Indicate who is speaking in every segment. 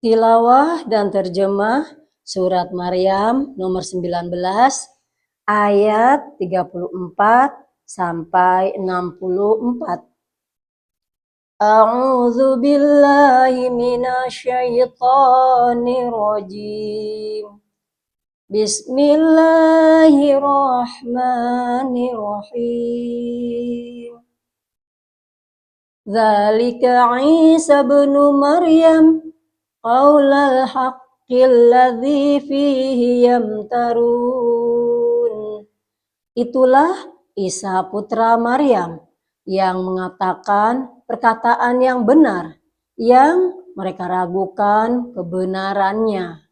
Speaker 1: Tilawah dan terjemah Surat Maryam nomor 19 ayat 34 sampai 64. A'udzu billahi minasyaitonir rajim. Bismillahirrahmanirrahim. Dzalika Isa ibnu Maryam qaulal haqqil ladzi fihi yamtarun. Itulah Isa putra Maryam yang mengatakan perkataan yang benar yang mereka ragukan kebenarannya.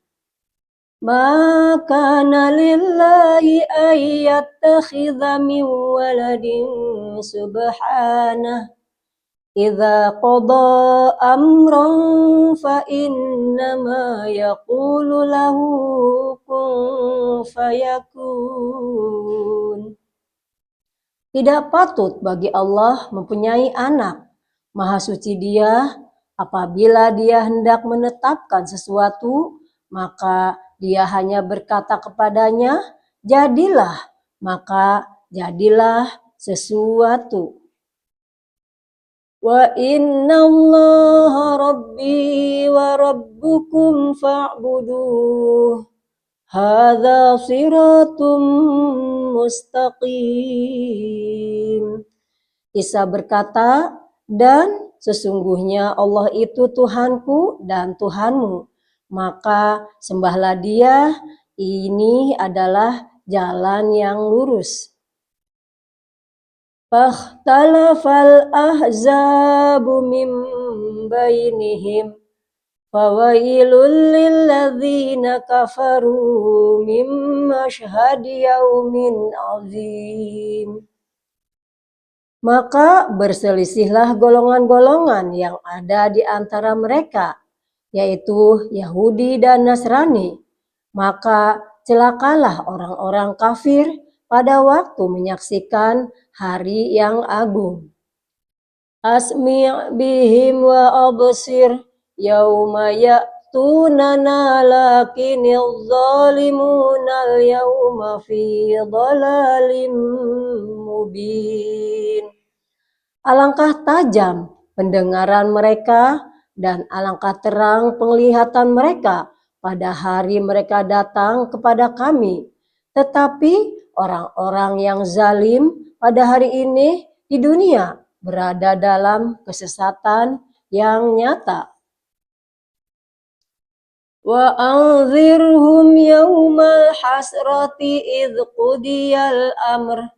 Speaker 1: Maka lillahi ayyattakhidha min waladin subhanah idza qada amran fa innama yaqulu lahu kun fayakun. Tidak patut bagi Allah mempunyai anak. Maha suci Dia, apabila Dia hendak menetapkan sesuatu, maka Dia hanya berkata kepadanya, jadilah, maka jadilah sesuatu. Wa inna Allaha rabbi wa rabbukum fa'buduh. Hadza siratum mustaqim. Isa berkata, dan sesungguhnya Allah itu Tuhanku dan Tuhanmu, maka sembahlah Dia, ini adalah jalan yang lurus. Fakhtalafal ahzabu min bainihim fawailul lilladzina kafaru min masyhadi yaumin azim. Maka berselisihlah golongan-golongan yang ada di antara mereka, yaitu Yahudi dan Nasrani. Maka celakalah orang-orang kafir pada waktu menyaksikan hari yang agung. Asmi' bihim wa absir yauma ya'tunana lakinil zalimuna al-yawma fi dhalalim mubin. Alangkah tajam pendengaran mereka dan alangkah terang penglihatan mereka pada hari mereka datang kepada kami. Tetapi orang-orang yang zalim pada hari ini di dunia berada dalam kesesatan yang nyata. Wa anzirhum yaumal hasrati idh qudiyal amr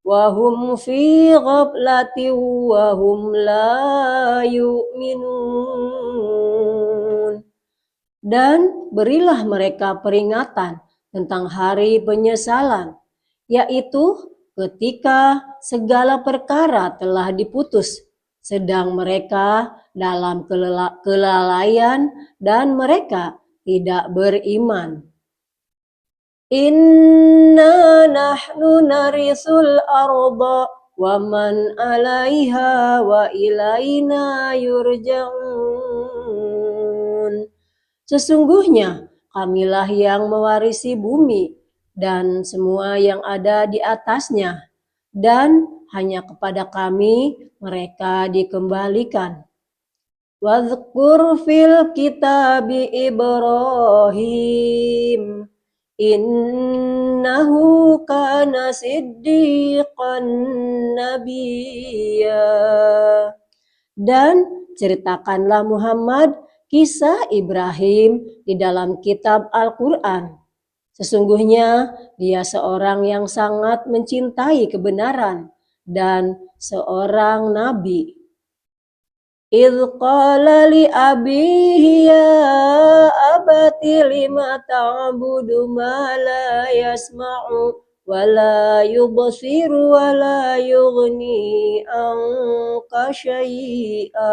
Speaker 1: wa hum fi ghaflatin wa hum la yu'minun. Dan berilah mereka peringatan tentang hari penyesalan, yaitu ketika segala perkara telah diputus, sedang mereka dalam kelalaian dan mereka tidak beriman. Inna nahnu narisul arda wa man alaiha wa ilaina yurja'un. Sesungguhnya kamilah yang mewarisi bumi dan semua yang ada di atasnya, dan hanya kepada kami mereka dikembalikan. Wadhkur fil kitabi Ibrahim innahu kana siddiqan nabiyya. Dan ceritakanlah Muhammad kisah Ibrahim di dalam kitab Al-Quran. Sesungguhnya dia seorang yang sangat mencintai kebenaran dan seorang nabi. Idh qala li abihi ya abati lima ta'budu ma la yasma'u wa la yubsiru wa la yughni anka syai'a.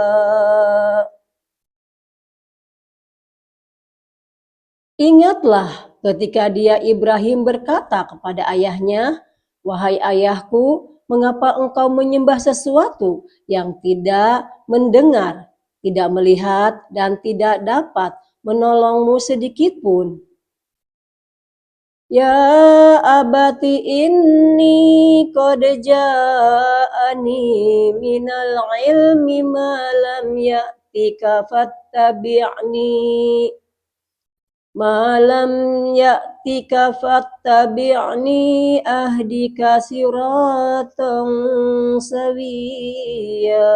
Speaker 1: Ingatlah ketika dia Ibrahim berkata kepada ayahnya, wahai ayahku, mengapa engkau menyembah sesuatu yang tidak mendengar, tidak melihat, dan tidak dapat menolongmu sedikit pun. Ya abati inni qad ja'ani minal ilmi ma lam ya'tika fattabi'ni ahdika siratan sawiyya.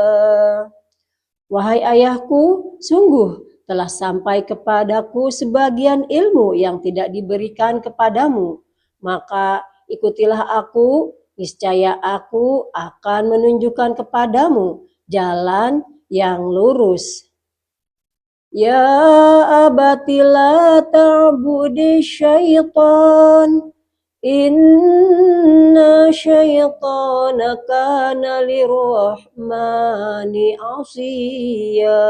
Speaker 1: Wahai ayahku, sungguh telah sampai kepadaku sebagian ilmu yang tidak diberikan kepadamu. Maka ikutilah aku, niscaya aku akan menunjukkan kepadamu jalan yang lurus. Ya abati la ta'budi syaitan, inna syaitana kana lirrahmani asiya.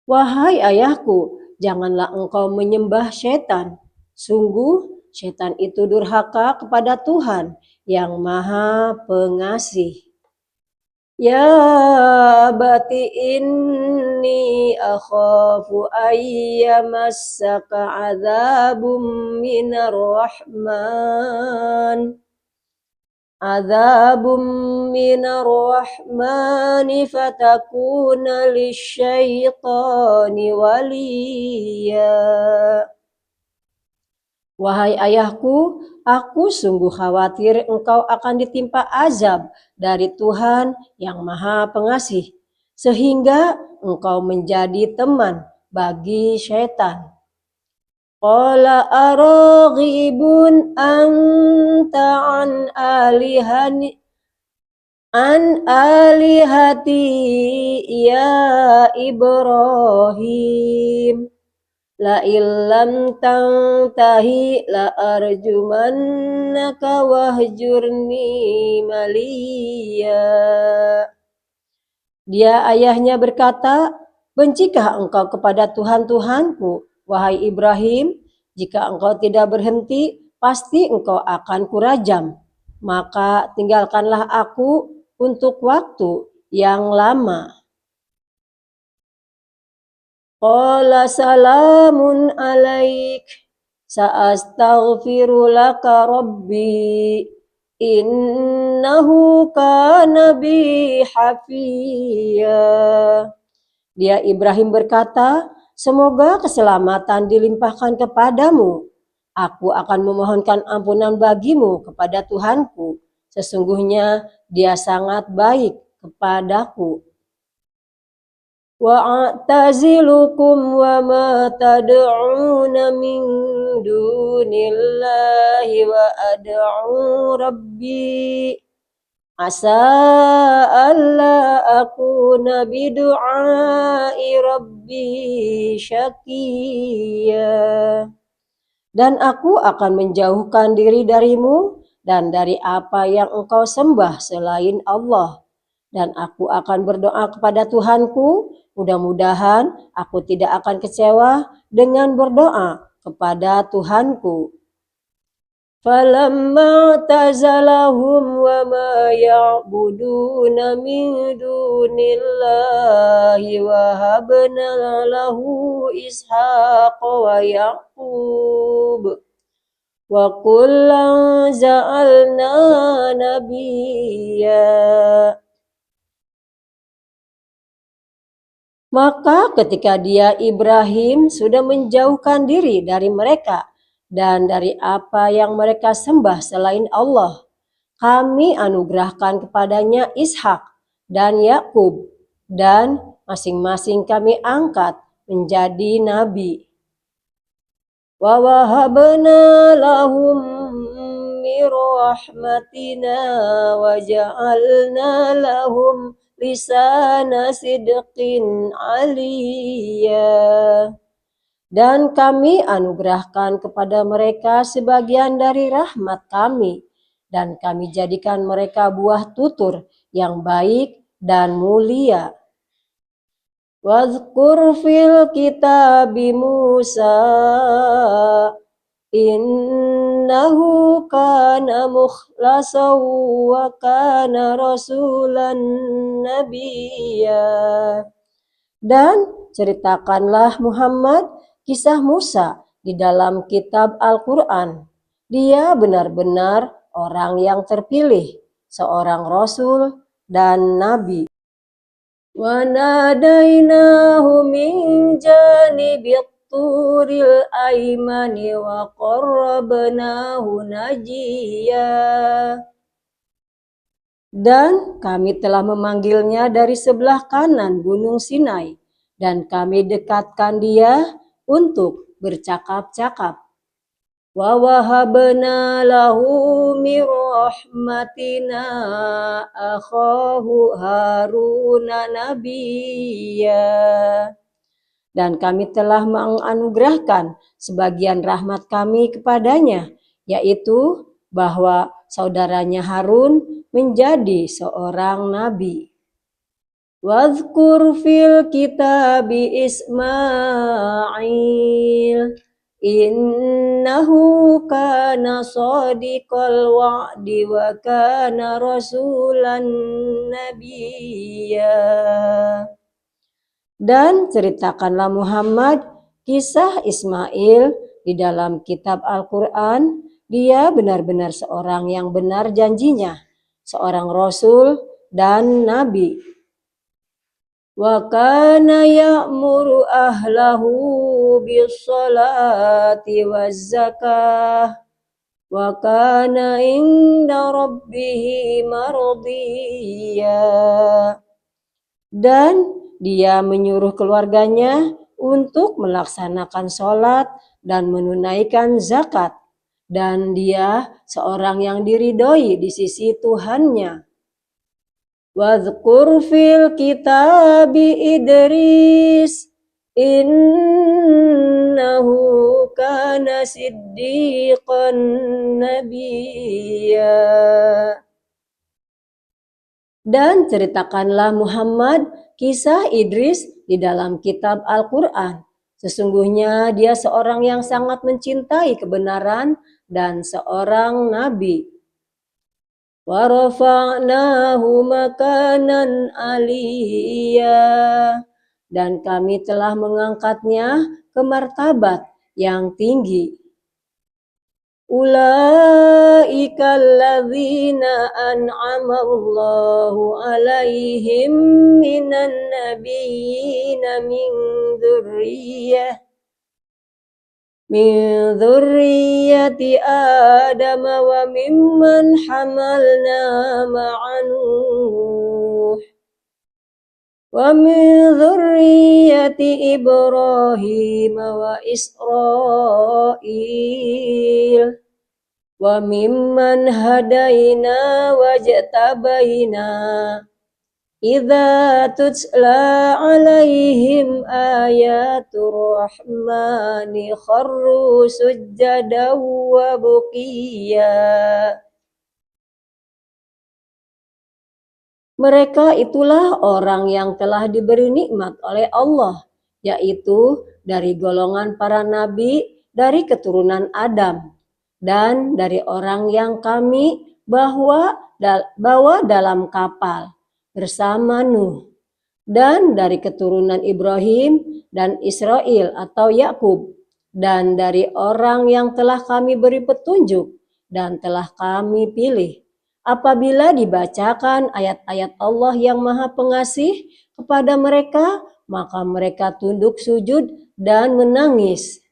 Speaker 1: Wahai ayahku, janganlah engkau menyembah syaitan. Sungguh, syaitan itu durhaka kepada Tuhan yang Maha Pengasih. Ya abati inni akhafu ayyamassaka azabum minar rahmani fatakuna lisyaitani waliya. Wahai ayahku, aku sungguh khawatir engkau akan ditimpa azab dari Tuhan yang Maha Pengasih, sehingga engkau menjadi teman bagi syaitan. Qala araghibun anta an alihati ya Ibrahim. La illam tantahi la arjumannaka wahjurni maliya. Dia ayahnya berkata, bencikah engkau kepada Tuhan-Tuhanku, wahai Ibrahim? Jika engkau tidak berhenti, pasti engkau akan kurajam. Maka tinggalkanlah aku untuk waktu yang lama. Qala salamun alaik, sa'astaghfiru laka rabbi, innahu kana bi hafiya. Dia Ibrahim berkata, semoga keselamatan dilimpahkan kepadamu. Aku akan memohonkan ampunan bagimu kepada Tuhanku. Sesungguhnya dia sangat baik kepadaku. Wa'tazilukum wa ma tad'una min dunillahi wa ad'u rabbi asa alla akuna bidu'ai rabbi syaqiyya. Dan aku akan menjauhkan diri darimu dan dari apa yang engkau sembah selain Allah. Dan aku akan berdoa kepada Tuhanku, mudah-mudahan aku tidak akan kecewa dengan berdoa kepada Tuhanku. Falamma tazalahum wa ma ya'buduna min dunillahi wa habna lahu Ishaq wa Yaqub wa kullan ja'alna nabiyya. Maka ketika dia Ibrahim sudah menjauhkan diri dari mereka dan dari apa yang mereka sembah selain Allah, kami anugerahkan kepadanya Ishak dan Yakub, dan masing-masing kami angkat menjadi nabi. Wa wahabna lahum min rahmatina wa ja'alna lahum lisana sidqin aliyya. Dan kami anugerahkan kepada mereka sebagian dari rahmat kami, dan kami jadikan mereka buah tutur yang baik dan mulia. Wadhkur fil kitabi Musa innahu kana mukhlasan wa kana rasulan nabiyya. Dan ceritakanlah Muhammad kisah Musa di dalam kitab Al-Quran. Dia benar-benar orang yang terpilih, seorang rasul dan nabi. وَنَادَيْنَاهُ مِنْ جَانِبِ الطُّورِ الْأَيْمَنِ وَقَرَّبْنَاهُ نَجِيًّا. Dan kami telah memanggilnya dari sebelah kanan Gunung Sinai, dan kami dekatkan dia untuk bercakap-cakap. Wa wahabna lahu min rahmatina akhahu Haruna nabiyya. Dan kami telah menganugerahkan sebagian rahmat kami kepadanya, yaitu bahwa saudaranya Harun menjadi seorang nabi. Wadhkur fil kitabi Ismail innahu kana shadiqal wa'di wa kana rasulan nabiyya. Dan ceritakanlah Muhammad kisah Ismail di dalam kitab Al-Quran. Dia benar-benar seorang yang benar janjinya, seorang rasul dan nabi. Wa kana ya'muru ahlahu bis-salati waz-zakah wa kana inda rabbihi mardiyya. Dan dia menyuruh keluarganya untuk melaksanakan sholat dan menunaikan zakat. Dan dia seorang yang diridhoi di sisi Tuhannya. Wadhkur fil kitabi Idris innahu kana siddiqan nabiyya. Dan ceritakanlah Muhammad kisah Idris di dalam kitab Al-Quran. Sesungguhnya dia seorang yang sangat mencintai kebenaran dan seorang nabi. Wa rafa'nahu makanan aliyya. Dan kami telah mengangkatnya ke martabat yang tinggi. Ulaika alladzina an'ama Allahu alaihim minan nabiyyina min dzurriyyati Adam wa mimman hamalna ma'a Nuh wa min dzurriyyati Ibrahim wa Israil wa mimman hadaina wajtabaina idza tutla alaihim ayatur rahmani kharru sujjadan wa bukiya. Mereka itulah orang yang telah diberi nikmat oleh Allah, yaitu dari golongan para nabi dari keturunan Adam, dan dari orang yang kami bawa dalam kapal bersama Nuh, dan dari keturunan Ibrahim dan Israel atau Yakub, dan dari orang yang telah kami beri petunjuk dan telah kami pilih. Apabila dibacakan ayat-ayat Allah yang Maha Pengasih kepada mereka, maka mereka tunduk sujud dan menangis.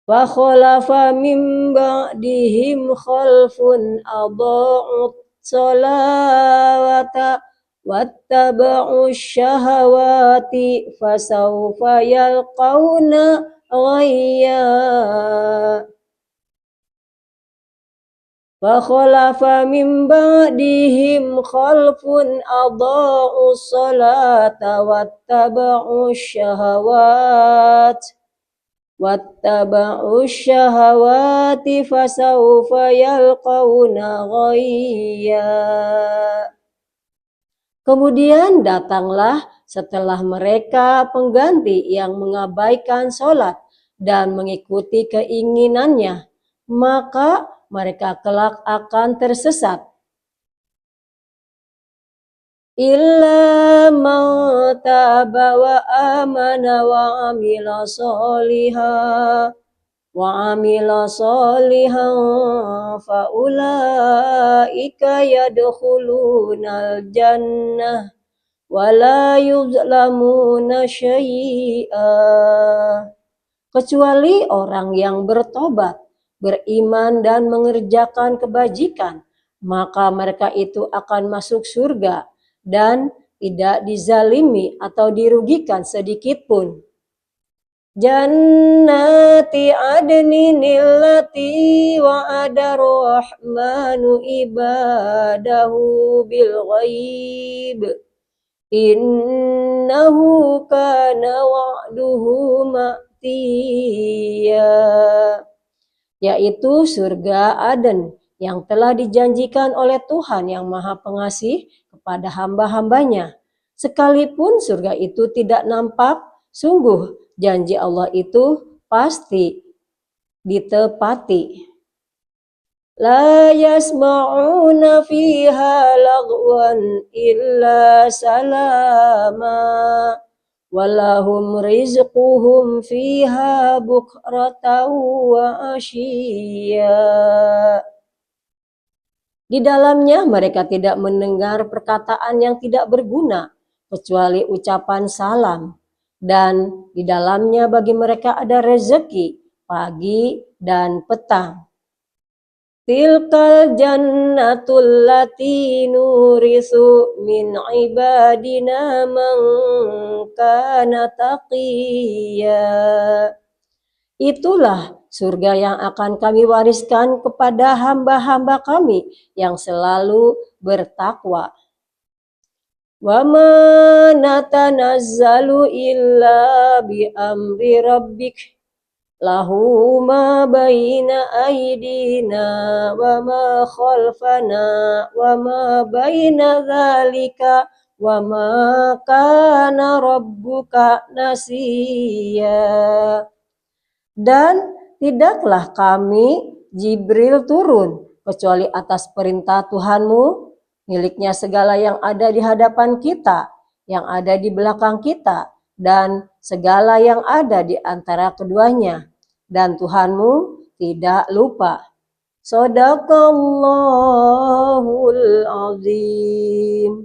Speaker 1: Wa khalafa min ba'dihim khalfun adha'u sholata wattaba'u syahawati fasawfa yalqawna ghayya. Wa khalafa min ba'dihim khalfun adha'u sholata wattaba'u syahawati fasawfa yalqawna ghayya. Kemudian datanglah setelah mereka pengganti yang mengabaikan sholat dan mengikuti keinginannya, maka mereka kelak akan tersesat. illa man taba wa amana wa amila solihan fa ulaika yadkhulunal jannah wala yuzlamuna syai'a. Kecuali orang yang bertobat, beriman dan mengerjakan kebajikan, maka mereka itu akan masuk surga dan tidak dizalimi atau dirugikan sedikit pun. Jannati adnin allati wa'ada rahmanu ibadahu bil ghaib. Innahu kana wa'duhu ma'tiya. Yaitu surga Aden yang telah dijanjikan oleh Tuhan yang Maha Pengasih kepada hamba-hambanya. Sekalipun surga itu tidak nampak, sungguh janji Allah itu pasti ditepati. La yasma'una fiha lagwan illa salama walahum rizquhum fiha bukratan wa ashiya. Di dalamnya mereka tidak mendengar perkataan yang tidak berguna kecuali ucapan salam, dan di dalamnya bagi mereka ada rezeki pagi dan petang. Tilkal jannatul lati nurisu min ibadina man kana taqiyya. Itulah surga yang akan kami wariskan kepada hamba-hamba kami yang selalu bertakwa. Wa ma natanazzalu illa bi amri rabbik lahu ma baina aydina wa ma khalfana wa ma baina dzalika wa ma kana rabbuka nasiya. Dan tidaklah kami Jibril turun kecuali atas perintah Tuhanmu, miliknya segala yang ada di hadapan kita, yang ada di belakang kita, dan segala yang ada di antara keduanya. Dan Tuhanmu tidak lupa. Shadaqallahul azim.